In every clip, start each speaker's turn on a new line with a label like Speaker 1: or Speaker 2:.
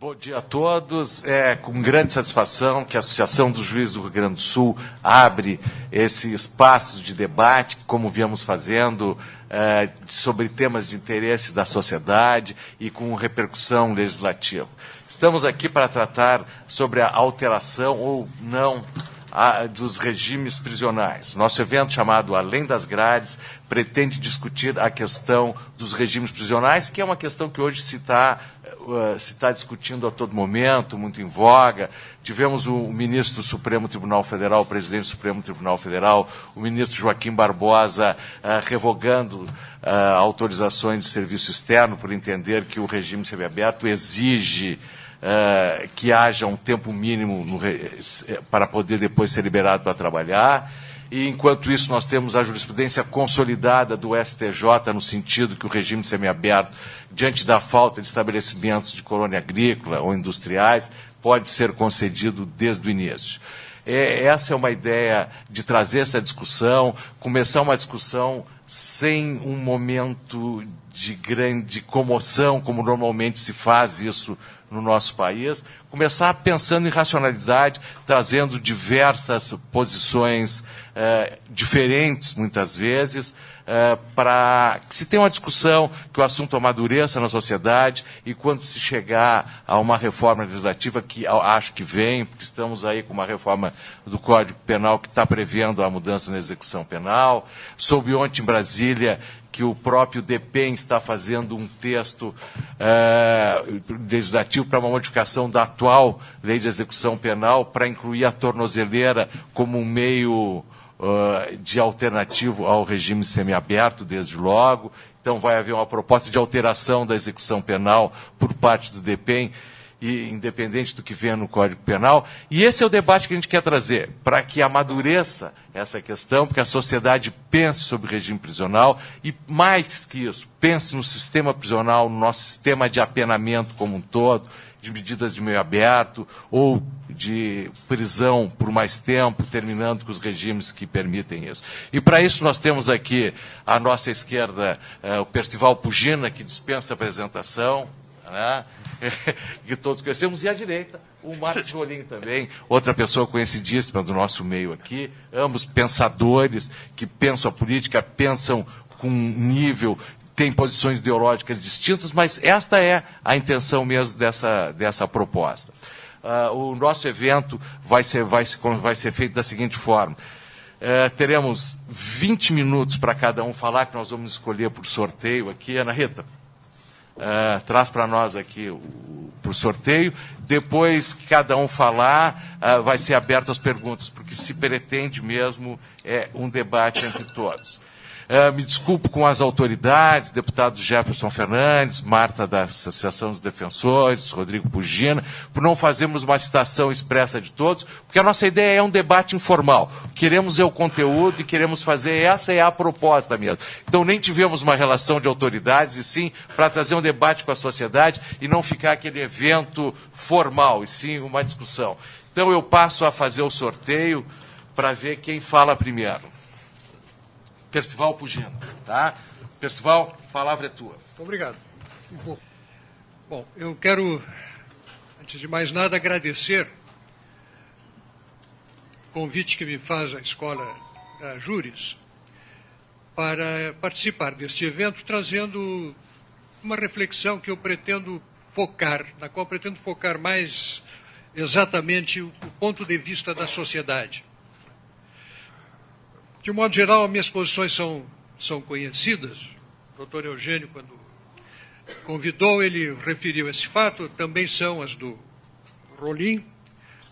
Speaker 1: Bom dia a todos. É com grande satisfação que a Associação dos Juízes do Rio Grande do Sul abre esse espaço de debate, como viemos fazendo, sobre temas de interesse da sociedade e com repercussão legislativa. Estamos aqui para tratar sobre a alteração ou não dos regimes prisionais. Nosso evento, chamado Além das Grades, pretende discutir a questão dos regimes prisionais, que é uma questão que hoje se está discutindo a todo momento, muito em voga. Tivemos o ministro do Supremo Tribunal Federal, o presidente do Supremo Tribunal Federal, o ministro Joaquim Barbosa, revogando autorizações de serviço externo por entender que o regime semiaberto exige que haja um tempo mínimo para poder depois ser liberado para trabalhar. E, enquanto isso, nós temos a jurisprudência consolidada do STJ, no sentido que o regime semiaberto, diante da falta de estabelecimentos de colônia agrícola ou industriais, pode ser concedido desde o início. Essa é uma ideia de trazer essa discussão, começar uma discussão sem um momento de grande comoção, como normalmente se faz isso no nosso país, começar pensando em racionalidade, trazendo diversas posições diferentes, muitas vezes, para que se tenha uma discussão, que o assunto amadureça na sociedade, e quando se chegar a uma reforma legislativa, que acho que vem, porque estamos aí com uma reforma do Código Penal que está prevendo a mudança na execução penal. Soube ontem em Brasília que o próprio DPEM está fazendo um texto legislativo para uma modificação da atual lei de execução penal, para incluir a tornozeleira como um meio de alternativo ao regime semiaberto, desde logo. Então, vai haver uma proposta de alteração da execução penal por parte do DPEM, e independente do que venha no Código Penal. E esse é o debate que a gente quer trazer, para que amadureça essa questão, porque a sociedade pense sobre o regime prisional e, mais que isso, pense no sistema prisional, no nosso sistema de apenamento como um todo, de medidas de meio aberto ou de prisão por mais tempo, terminando com os regimes que permitem isso. E, para isso, nós temos aqui à nossa esquerda o Percival Pugina, que dispensa apresentação, né? Que todos conhecemos, e à direita, o Marcos Rolim também, outra pessoa conhecidíssima do nosso meio aqui, ambos pensadores que pensam a política, pensam com nível, têm posições ideológicas distintas, mas esta é a intenção mesmo dessa proposta. O nosso evento vai ser feito da seguinte forma. Teremos 20 minutos para cada um falar, que nós vamos escolher por sorteio aqui. Ana Rita, traz para nós aqui por sorteio. Depois que cada um falar, vai ser aberto às perguntas, porque se pretende mesmo um debate entre todos. Me desculpo com as autoridades, deputado Jefferson Fernandes, Marta da Associação dos Defensores, Rodrigo Pugina, por não fazermos uma citação expressa de todos, porque a nossa ideia é um debate informal. Queremos o conteúdo e queremos fazer, essa é a proposta mesmo. Então, nem tivemos uma relação de autoridades, e sim para trazer um debate com a sociedade e não ficar aquele evento formal, e sim uma discussão. Então, eu passo a fazer o sorteio para ver quem fala primeiro. Percival Pugina, tá? Percival, a palavra é tua.
Speaker 2: Muito obrigado. Bom, eu quero, antes de mais nada, agradecer o convite que me faz a Escola Júris para participar deste evento, trazendo uma reflexão que eu pretendo focar, na qual pretendo focar mais exatamente o ponto de vista da sociedade. De um modo geral, minhas posições são conhecidas. O doutor Eugênio, quando convidou, ele referiu esse fato. Também são as do Rolim,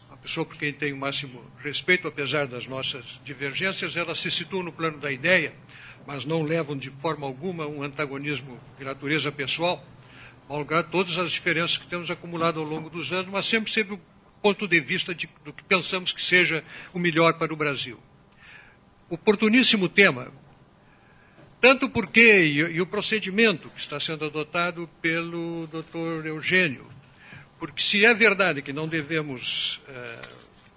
Speaker 2: uma pessoa por quem tenho o máximo respeito, apesar das nossas divergências. Elas se situam no plano da ideia, mas não levam de forma alguma um antagonismo de natureza pessoal, ao lugar todas as diferenças que temos acumulado ao longo dos anos, mas sempre o ponto de vista do que pensamos que seja o melhor para o Brasil. Oportuníssimo tema, tanto porque, e o procedimento que está sendo adotado pelo doutor Eugênio, porque se é verdade que não devemos,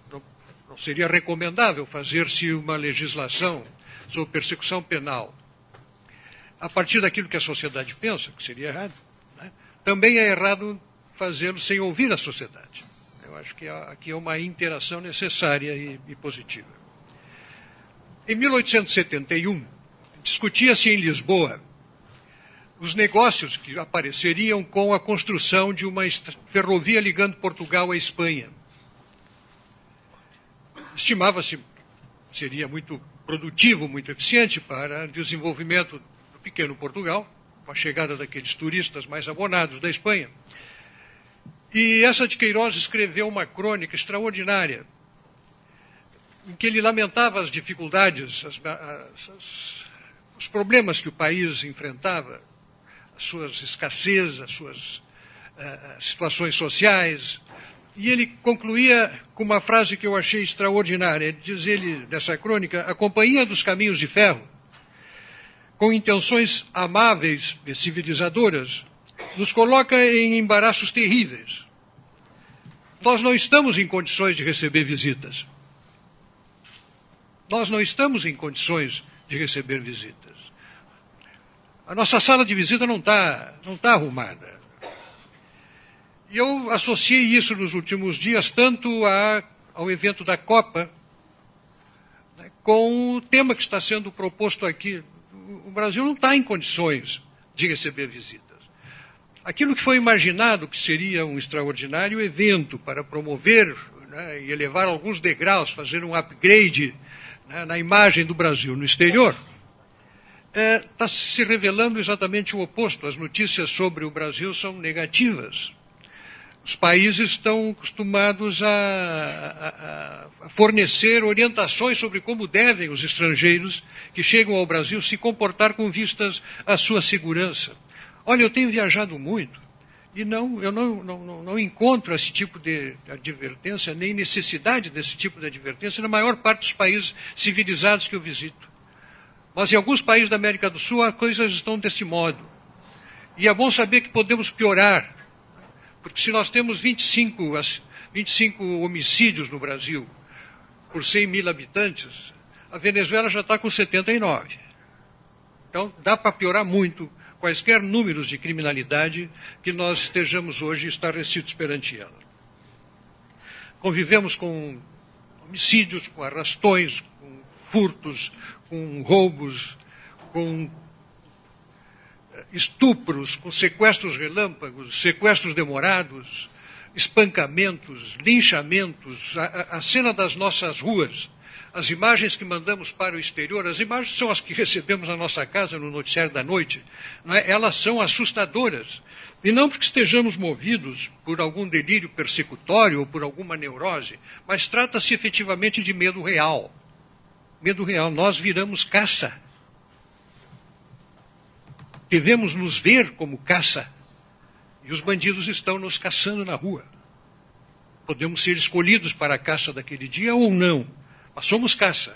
Speaker 2: não seria recomendável fazer-se uma legislação sobre persecução penal a partir daquilo que a sociedade pensa, que seria errado, né? Também é errado fazê-lo sem ouvir a sociedade. Eu acho que aqui é uma interação necessária e positiva. Em 1871, discutia-se em Lisboa os negócios que apareceriam com a construção de uma ferrovia ligando Portugal à Espanha. Estimava-se que seria muito produtivo, muito eficiente para o desenvolvimento do pequeno Portugal, com a chegada daqueles turistas mais abonados da Espanha. E essa de Queiroz escreveu uma crônica extraordinária, em que ele lamentava as dificuldades, os problemas que o país enfrentava, as suas escassez, as suas situações sociais. E ele concluía com uma frase que eu achei extraordinária. Diz ele, nessa crônica, a Companhia dos Caminhos de Ferro, com intenções amáveis e civilizadoras, nos coloca em embaraços terríveis. Nós não estamos em condições de receber visitas. Nós não estamos em condições de receber visitas. A nossa sala de visita não tá arrumada. E eu associei isso nos últimos dias tanto ao evento da Copa, né, com o tema que está sendo proposto aqui. O Brasil não está em condições de receber visitas. Aquilo que foi imaginado que seria um extraordinário evento para promover, né, e elevar alguns degraus, fazer um upgrade, né, na imagem do Brasil no exterior, está se revelando exatamente o oposto. As notícias sobre o Brasil são negativas. Os países estão acostumados a fornecer orientações sobre como devem os estrangeiros que chegam ao Brasil se comportar com vistas à sua segurança. Olha, eu tenho viajado muito e eu não encontro esse tipo de advertência, nem necessidade desse tipo de advertência na maior parte dos países civilizados que eu visito. Mas em alguns países da América do Sul, as coisas estão desse modo. E é bom saber que podemos piorar. Porque se nós temos 25 homicídios no Brasil por 100 mil habitantes, a Venezuela já está com 79. Então, dá para piorar muito quaisquer números de criminalidade que nós estejamos hoje estarrecidos perante ela. Convivemos com homicídios, com arrastões, com furtos, com roubos, com estupros, com sequestros relâmpagos, sequestros demorados, espancamentos, linchamentos, a cena das nossas ruas, as imagens que mandamos para o exterior, as imagens são as que recebemos na nossa casa no noticiário da noite, não é? Elas são assustadoras. E não porque estejamos movidos por algum delírio persecutório ou por alguma neurose, mas trata-se efetivamente de medo real. Medo real. Nós viramos caça. Devemos nos ver como caça. E os bandidos estão nos caçando na rua. Podemos ser escolhidos para a caça daquele dia ou não, mas somos caça.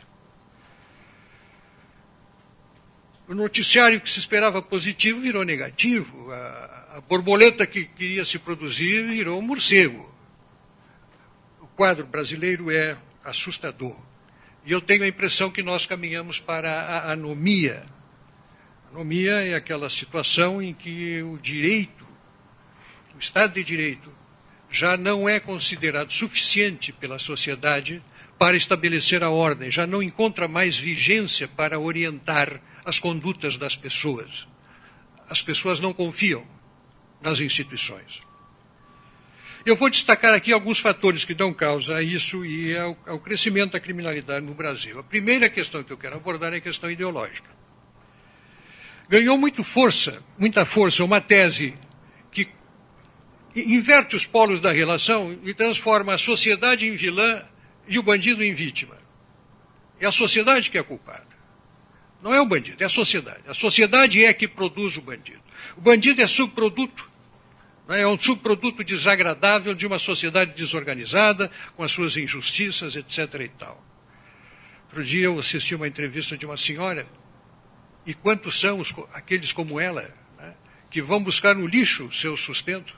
Speaker 2: O noticiário que se esperava positivo virou negativo. A borboleta que queria se produzir virou um morcego. O quadro brasileiro é assustador. E eu tenho a impressão que nós caminhamos para a anomia. Anomia é aquela situação em que o direito, o Estado de Direito, já não é considerado suficiente pela sociedade para estabelecer a ordem, já não encontra mais vigência para orientar as condutas das pessoas. As pessoas não confiam nas instituições. Eu vou destacar aqui alguns fatores que dão causa a isso e ao crescimento da criminalidade no Brasil. A primeira questão que eu quero abordar é a questão ideológica. Ganhou muita força uma tese que inverte os polos da relação e transforma a sociedade em vilã e o bandido em vítima. É a sociedade que é culpada. Não é o bandido, é a sociedade. A sociedade é que produz o bandido. O bandido é subproduto. É um subproduto desagradável de uma sociedade desorganizada, com as suas injustiças, etc. e tal. Outro dia eu assisti uma entrevista de uma senhora, e quantos são aqueles como ela, né, que vão buscar no lixo o seu sustento?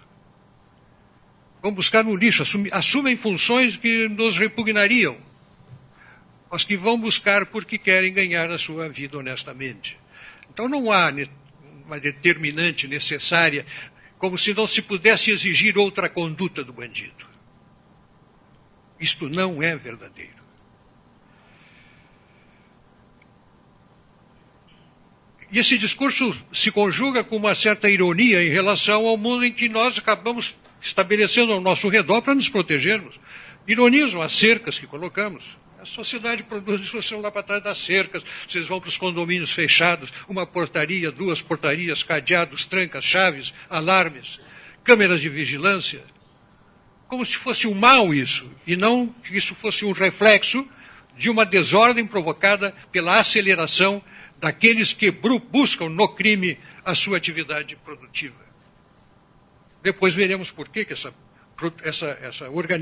Speaker 2: Vão buscar no lixo, assumem funções que nos repugnariam, mas que vão buscar porque querem ganhar a sua vida honestamente. Então não há uma determinante necessária como se não se pudesse exigir outra conduta do bandido. Isto não é verdadeiro. E esse discurso se conjuga com uma certa ironia em relação ao mundo em que nós acabamos estabelecendo ao nosso redor para nos protegermos. Ironizam as cercas que colocamos. A sociedade produz discussão lá para trás das cercas, vocês vão para os condomínios fechados, uma portaria, 2 portarias, cadeados, trancas, chaves, alarmes, câmeras de vigilância. Como se fosse um mal isso, e não que isso fosse um reflexo de uma desordem provocada pela aceleração daqueles que buscam no crime a sua atividade produtiva. Depois veremos por que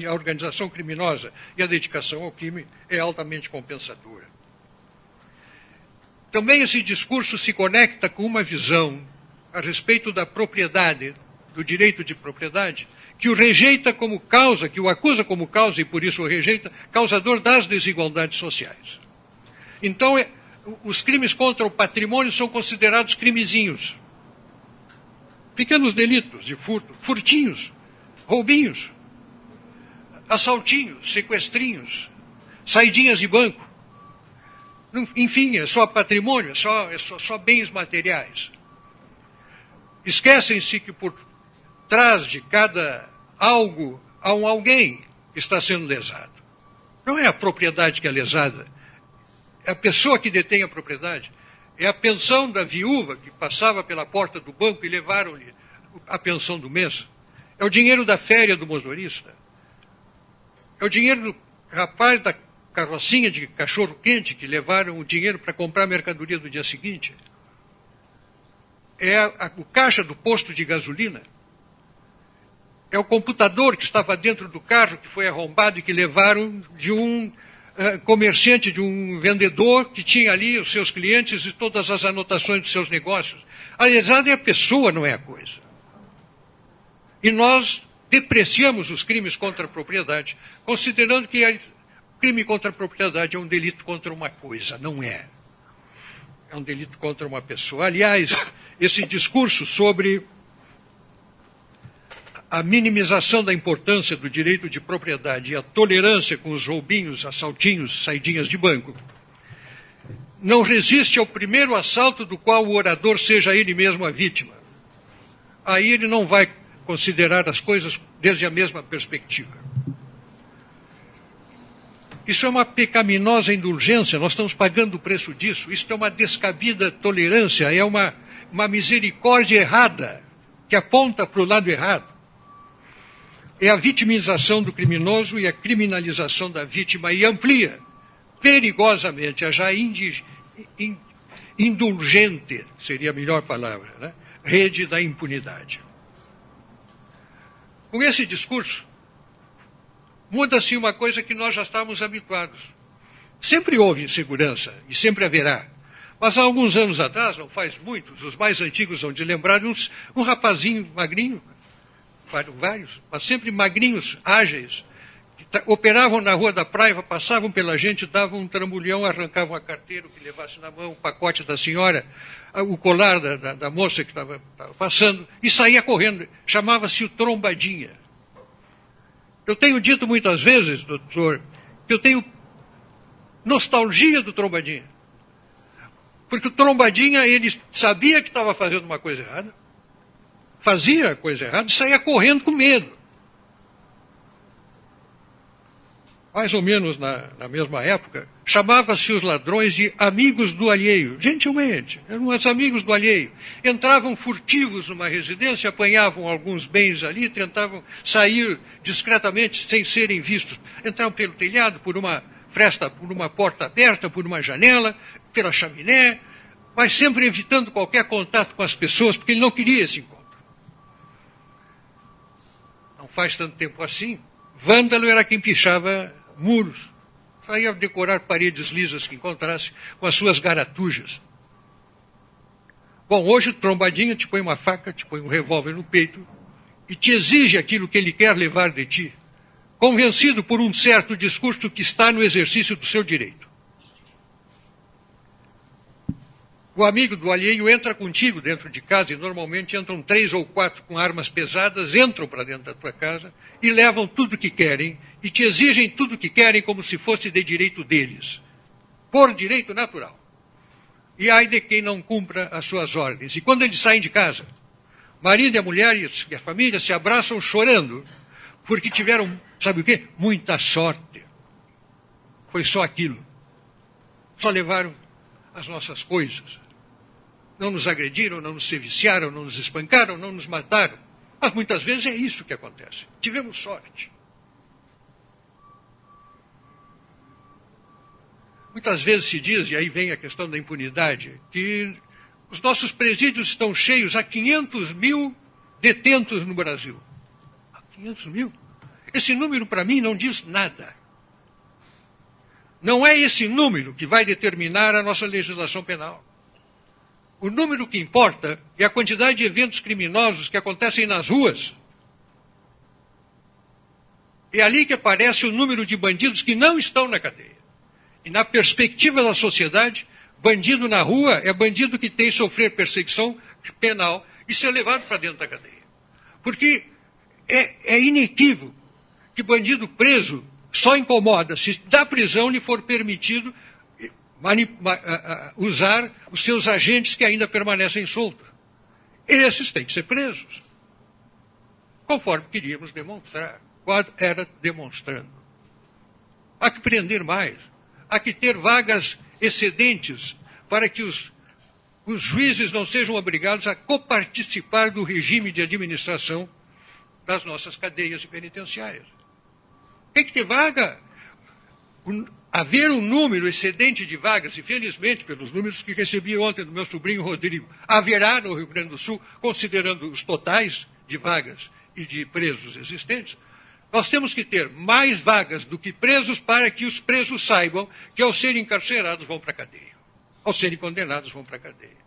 Speaker 2: a organização criminosa e a dedicação ao crime é altamente compensadora. Também esse discurso se conecta com uma visão a respeito da propriedade, do direito de propriedade, que o rejeita como causa, que o acusa como causa, e por isso o rejeita, causador das desigualdades sociais. Então, os crimes contra o patrimônio são considerados crimezinhos. Pequenos delitos de furto, furtinhos, roubinhos, assaltinhos, sequestrinhos, saidinhas de banco. Enfim, é só patrimônio, é só bens materiais. Esquecem-se que por trás de cada algo há um alguém que está sendo lesado. Não é a propriedade que é lesada, é a pessoa que detém a propriedade. É a pensão da viúva que passava pela porta do banco e levaram-lhe a pensão do mês. É o dinheiro da férias do motorista. É o dinheiro do rapaz da carrocinha de cachorro-quente que levaram o dinheiro para comprar a mercadoria do dia seguinte. É o caixa do posto de gasolina. É o computador que estava dentro do carro que foi arrombado e que levaram de um comerciante, de um vendedor que tinha ali os seus clientes e todas as anotações dos seus negócios. A lesada é a pessoa, não é a coisa. E nós depreciamos os crimes contra a propriedade, considerando que o crime contra a propriedade é um delito contra uma coisa. Não é. É um delito contra uma pessoa. Aliás, esse discurso sobre a minimização da importância do direito de propriedade e a tolerância com os roubinhos, assaltinhos, saidinhas de banco, não resiste ao primeiro assalto do qual o orador seja ele mesmo a vítima. Aí ele não vai considerar as coisas desde a mesma perspectiva. Isso é uma pecaminosa indulgência, nós estamos pagando o preço disso. Isso é uma descabida tolerância, é uma misericórdia errada, que aponta para o lado errado. É a vitimização do criminoso e a criminalização da vítima e amplia perigosamente a já indulgente, seria a melhor palavra, né? Rede da impunidade. Com esse discurso, muda-se uma coisa que nós já estávamos habituados. Sempre houve insegurança e sempre haverá. Mas há alguns anos atrás, não faz muitos, os mais antigos vão de lembrar, um rapazinho magrinho, vários, mas sempre magrinhos, ágeis, que operavam na rua da Praia, passavam pela gente, davam um trambolhão, arrancavam a carteira que levasse na mão, o pacote da senhora, o colar da moça que estava passando, e saía correndo. Chamava-se o Trombadinha. Eu tenho dito muitas vezes, doutor, que eu tenho nostalgia do Trombadinha. Porque o Trombadinha, ele sabia que estava fazendo uma coisa errada, fazia a coisa errada e saía correndo com medo. Mais ou menos na mesma época, chamava-se os ladrões de amigos do alheio. Gentilmente, eram os amigos do alheio. Entravam furtivos numa residência, apanhavam alguns bens ali, tentavam sair discretamente sem serem vistos. Entravam pelo telhado, por uma fresta, por uma porta aberta, por uma janela, pela chaminé, mas sempre evitando qualquer contato com as pessoas, porque ele não queria esse encontro. Não faz tanto tempo assim, vândalo era quem pichava muros, saía a decorar paredes lisas que encontrasse com as suas garatujas. Bom, hoje o Trombadinha te põe uma faca, te põe um revólver no peito e te exige aquilo que ele quer levar de ti, convencido por um certo discurso que está no exercício do seu direito. O amigo do alheio entra contigo dentro de casa, e normalmente entram 3 ou 4 com armas pesadas, entram para dentro da tua casa e levam tudo o que querem e te exigem tudo o que querem como se fosse de direito deles, por direito natural. E ai de quem não cumpra as suas ordens. E quando eles saem de casa, o marido e a mulher e a família se abraçam chorando, porque tiveram, sabe o quê? Muita sorte. Foi só aquilo. Só levaram as nossas coisas. Não nos agrediram, não nos seviciaram, não nos espancaram, não nos mataram. Mas muitas vezes é isso que acontece. Tivemos sorte. Muitas vezes se diz, e aí vem a questão da impunidade, que os nossos presídios estão cheios há 500 mil detentos no Brasil. Há 500 mil? Esse número, para mim, não diz nada. Não é esse número que vai determinar a nossa legislação penal. O número que importa é a quantidade de eventos criminosos que acontecem nas ruas. É ali que aparece o número de bandidos que não estão na cadeia. E na perspectiva da sociedade, bandido na rua é bandido que tem que sofrer perseguição penal e ser levado para dentro da cadeia. Porque é inequívoco que bandido preso só incomoda se da prisão lhe for permitido usar os seus agentes que ainda permanecem soltos. Esses têm que ser presos. Conforme queríamos demonstrar. Era demonstrando. Há que prender mais. Há que ter vagas excedentes para que os juízes não sejam obrigados a coparticipar do regime de administração das nossas cadeias penitenciárias. Tem que ter vaga. Haver um número excedente de vagas, e felizmente, pelos números que recebi ontem do meu sobrinho Rodrigo, haverá no Rio Grande do Sul, considerando os totais de vagas e de presos existentes, nós temos que ter mais vagas do que presos para que os presos saibam que ao serem encarcerados vão para a cadeia, ao serem condenados vão para a cadeia.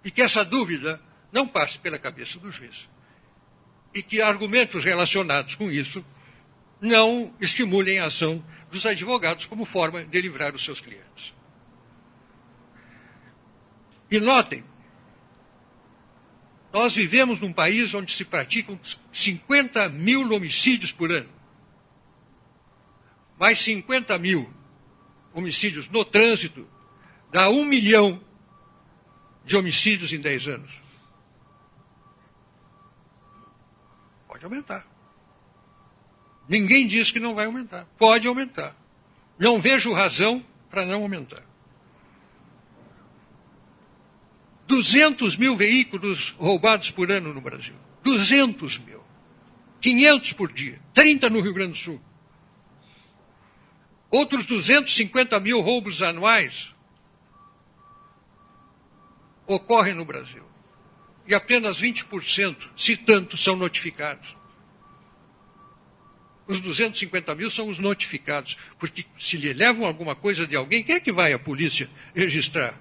Speaker 2: E que essa dúvida não passe pela cabeça do juiz. E que argumentos relacionados com isso não estimulem a ação dos advogados como forma de livrar os seus clientes. E notem, nós vivemos num país onde se praticam 50 mil homicídios por ano. Mais 50 mil homicídios no trânsito dá 1 milhão de homicídios em 10 anos. Pode aumentar. Ninguém diz que não vai aumentar. Pode aumentar. Não vejo razão para não aumentar. 200 mil veículos roubados por ano no Brasil. 200 mil. 500 por dia. 30 no Rio Grande do Sul. Outros 250 mil roubos anuais ocorrem no Brasil. E apenas 20%, se tanto, são notificados. Os 250 mil são os notificados, porque se lhe levam alguma coisa de alguém, quem é que vai à polícia registrar,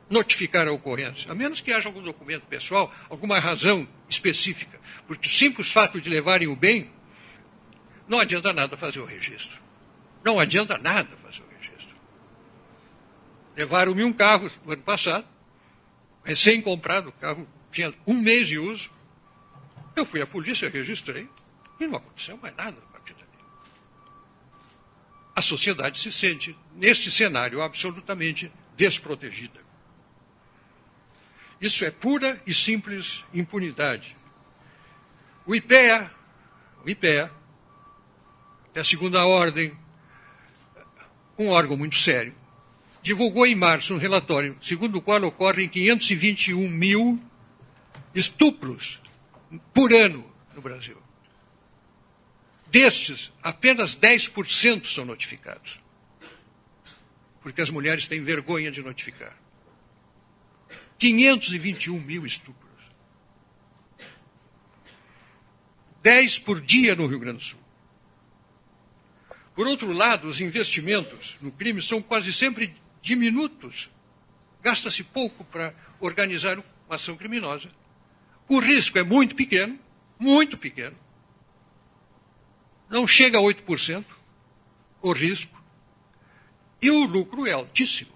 Speaker 2: notificar a ocorrência? A menos que haja algum documento pessoal, alguma razão específica. Porque o simples fato de levarem o bem, não adianta nada fazer o registro. Não adianta nada fazer o registro. Levaram-me um carro no ano passado, recém-comprado, o carro tinha 1 mês de uso. Eu fui à polícia, registrei, e não aconteceu mais nada a partir dali. A sociedade se sente, neste cenário, absolutamente desprotegida. Isso é pura e simples impunidade. O IPEA, é a segunda ordem, um órgão muito sério, divulgou em março um relatório, segundo o qual ocorrem 521 mil estupros por ano no Brasil. Destes, apenas 10% são notificados. Porque as mulheres têm vergonha de notificar. 521 mil estupros. 10 por dia no Rio Grande do Sul. Por outro lado, os investimentos no crime são quase sempre diminutos. Gasta-se pouco para organizar uma ação criminosa. O risco é muito pequeno, não chega a 8% o risco, e o lucro é altíssimo.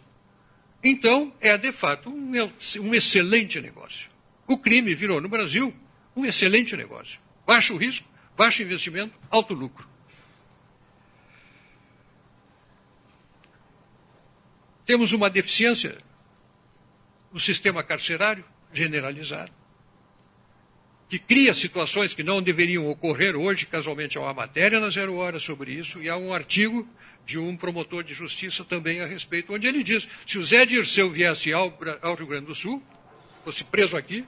Speaker 2: Então, é de fato um excelente negócio. O crime virou no Brasil um excelente negócio. Baixo risco, baixo investimento, alto lucro. Temos uma deficiência no sistema carcerário generalizado, que cria situações que não deveriam ocorrer hoje. Casualmente há uma matéria na Zero Hora sobre isso, e há um artigo de um promotor de justiça também a respeito, onde ele diz: se o Zé Dirceu viesse ao Rio Grande do Sul, fosse preso aqui,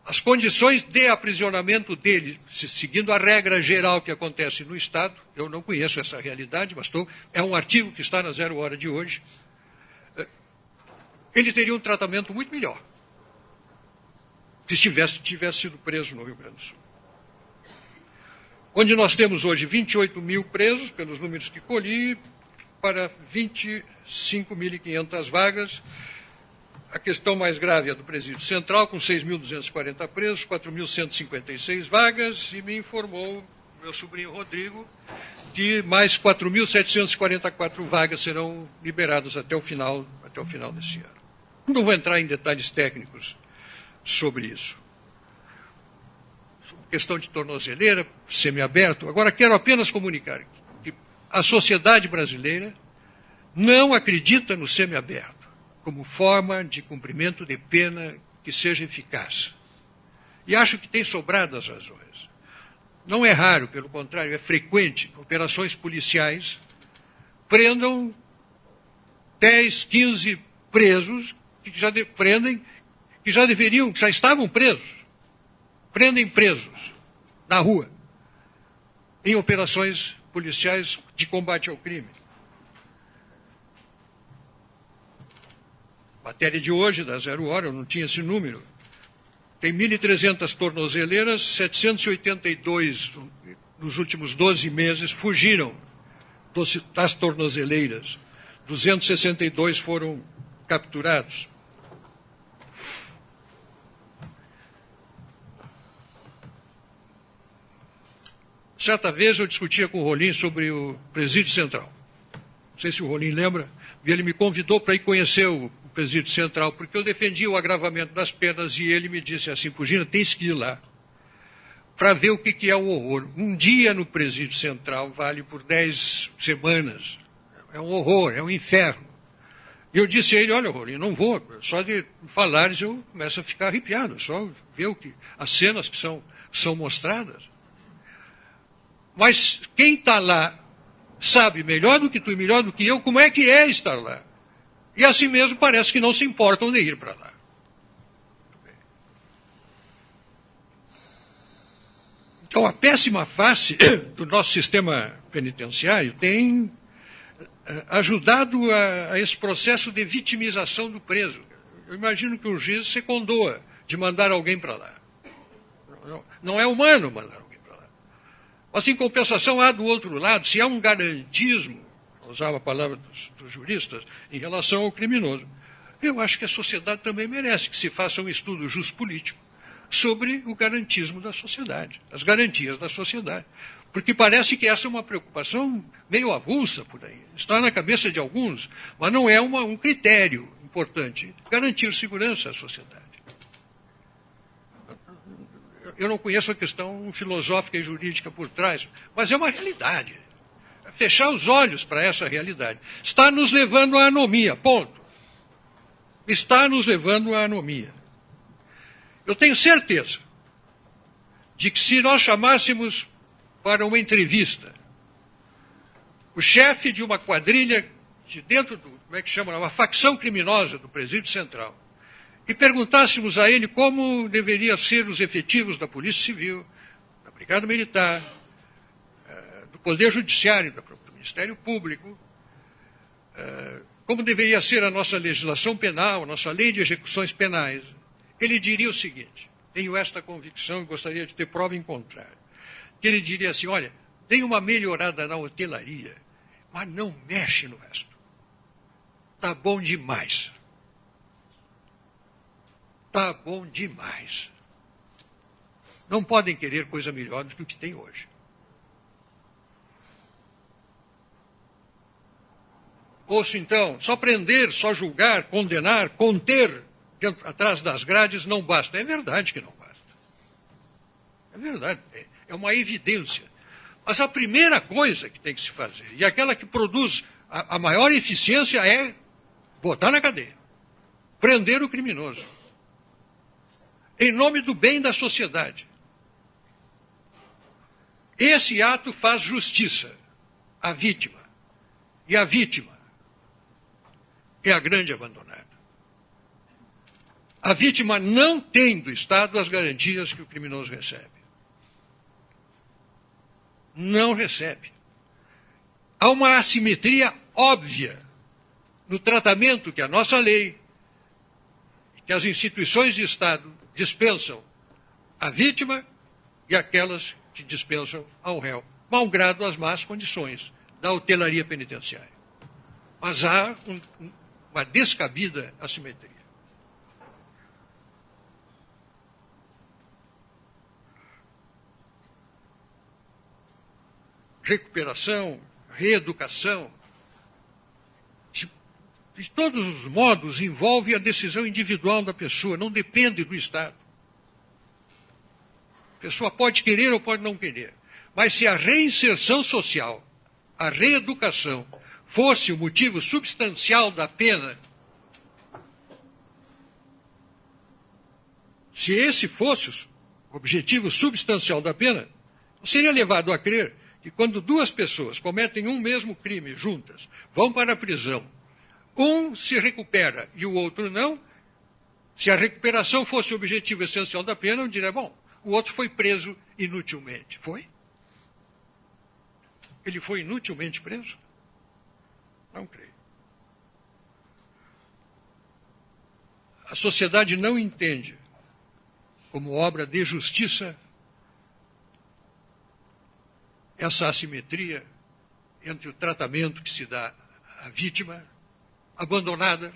Speaker 2: as condições de aprisionamento dele, seguindo a regra geral que acontece no Estado, eu não conheço essa realidade, mas é um artigo que está na Zero Hora de hoje, ele teria um tratamento muito melhor se tivesse sido preso no Rio Grande do Sul. Onde nós temos hoje 28 mil presos, pelos números que colhi, para 25.500 vagas. A questão mais grave é do Presídio Central, com 6.240 presos, 4.156 vagas, e me informou meu sobrinho Rodrigo que mais 4.744 vagas serão liberadas até o final desse ano. Não vou entrar em detalhes técnicos sobre isso. Sobre questão de tornozeleira, semiaberto. Agora, quero apenas comunicar que a sociedade brasileira não acredita no semiaberto como forma de cumprimento de pena que seja eficaz. E acho que tem sobrado as razões. Não é raro, pelo contrário, é frequente que operações policiais prendam 10, 15 presos que já estavam presos. Prendem presos na rua, em operações policiais de combate ao crime. Matéria de hoje, da Zero Hora, eu não tinha esse número. Tem 1.300 tornozeleiras, 782 nos últimos 12 meses fugiram das tornozeleiras. 262 foram capturados. Certa vez eu discutia com o Rolim sobre o Presídio Central. Não sei se o Rolim lembra, e ele me convidou para ir conhecer o Presídio Central, porque eu defendia o agravamento das penas, e ele me disse assim: Pugina, tens que ir lá para ver o que é o horror. Um dia no Presídio Central vale por 10 semanas. É um horror, é um inferno. E eu disse a ele: olha, Rolim, não vou, só de falares eu começo a ficar arrepiado, só ver as cenas que são mostradas. Mas quem está lá sabe melhor do que tu e melhor do que eu como é que é estar lá. E assim mesmo parece que não se importam de ir para lá. Então a péssima face do nosso sistema penitenciário tem ajudado a esse processo de vitimização do preso. Eu imagino que o juiz se condoa de mandar alguém para lá. Não é humano mandar alguém. Mas, em compensação, há do outro lado, se há um garantismo, usava a palavra dos juristas, em relação ao criminoso, eu acho que a sociedade também merece que se faça um estudo justo-político sobre o garantismo da sociedade, as garantias da sociedade. Porque parece que essa é uma preocupação meio avulsa por aí. Está na cabeça de alguns, mas não é um critério importante. Garantir segurança à sociedade. Eu não conheço a questão filosófica e jurídica por trás, mas é uma realidade. Fechar os olhos para essa realidade está nos levando à anomia, ponto. Está nos levando à anomia. Eu tenho certeza de que se nós chamássemos para uma entrevista o chefe de uma quadrilha de dentro como é que chama, uma facção criminosa do Presídio Central, e perguntássemos a ele como deveriam ser os efetivos da Polícia Civil, da Brigada Militar, do Poder Judiciário, do Ministério Público, como deveria ser a nossa legislação penal, a nossa lei de execuções penais, ele diria o seguinte: tenho esta convicção e gostaria de ter prova em contrário, que ele diria assim: olha, tem uma melhorada na hotelaria, mas não mexe no resto. Está bom demais. Está bom demais. Não podem querer coisa melhor do que o que tem hoje. Ouço, então, só prender, só julgar, condenar, conter atrás das grades não basta. É verdade que não basta. É verdade, é uma evidência. Mas a primeira coisa que tem que se fazer, e aquela que produz a maior eficiência, é botar na cadeia. Prender o criminoso. Em nome do bem da sociedade. Esse ato faz justiça à vítima. E a vítima é a grande abandonada. A vítima não tem do Estado as garantias que o criminoso recebe. Não recebe. Há uma assimetria óbvia no tratamento que a nossa lei, que as instituições de Estado dispensam à vítima e aquelas que dispensam ao réu, malgrado as más condições da hotelaria penitenciária. Mas há uma descabida assimetria. Recuperação, reeducação, de todos os modos envolve a decisão individual da pessoa, não depende do Estado. A pessoa pode querer ou pode não querer. Mas se a reinserção social, a reeducação, fosse o motivo substancial da pena, se esse fosse o objetivo substancial da pena, seria levado a crer que quando duas pessoas cometem um mesmo crime juntas, vão para a prisão, um se recupera e o outro não, se a recuperação fosse o objetivo essencial da pena, eu diria, bom, o outro foi preso inutilmente. Foi? Ele foi inutilmente preso? Não creio. A sociedade não entende como obra de justiça essa assimetria entre o tratamento que se dá à vítima, abandonada,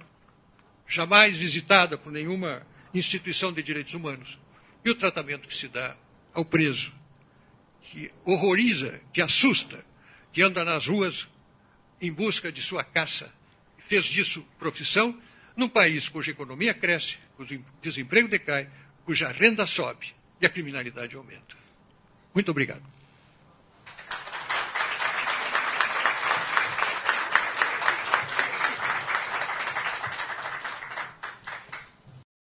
Speaker 2: jamais visitada por nenhuma instituição de direitos humanos, e o tratamento que se dá ao preso, que horroriza, que assusta, que anda nas ruas em busca de sua caça, fez disso profissão, num país cuja economia cresce, cujo desemprego decai, cuja renda sobe e a criminalidade aumenta. Muito obrigado.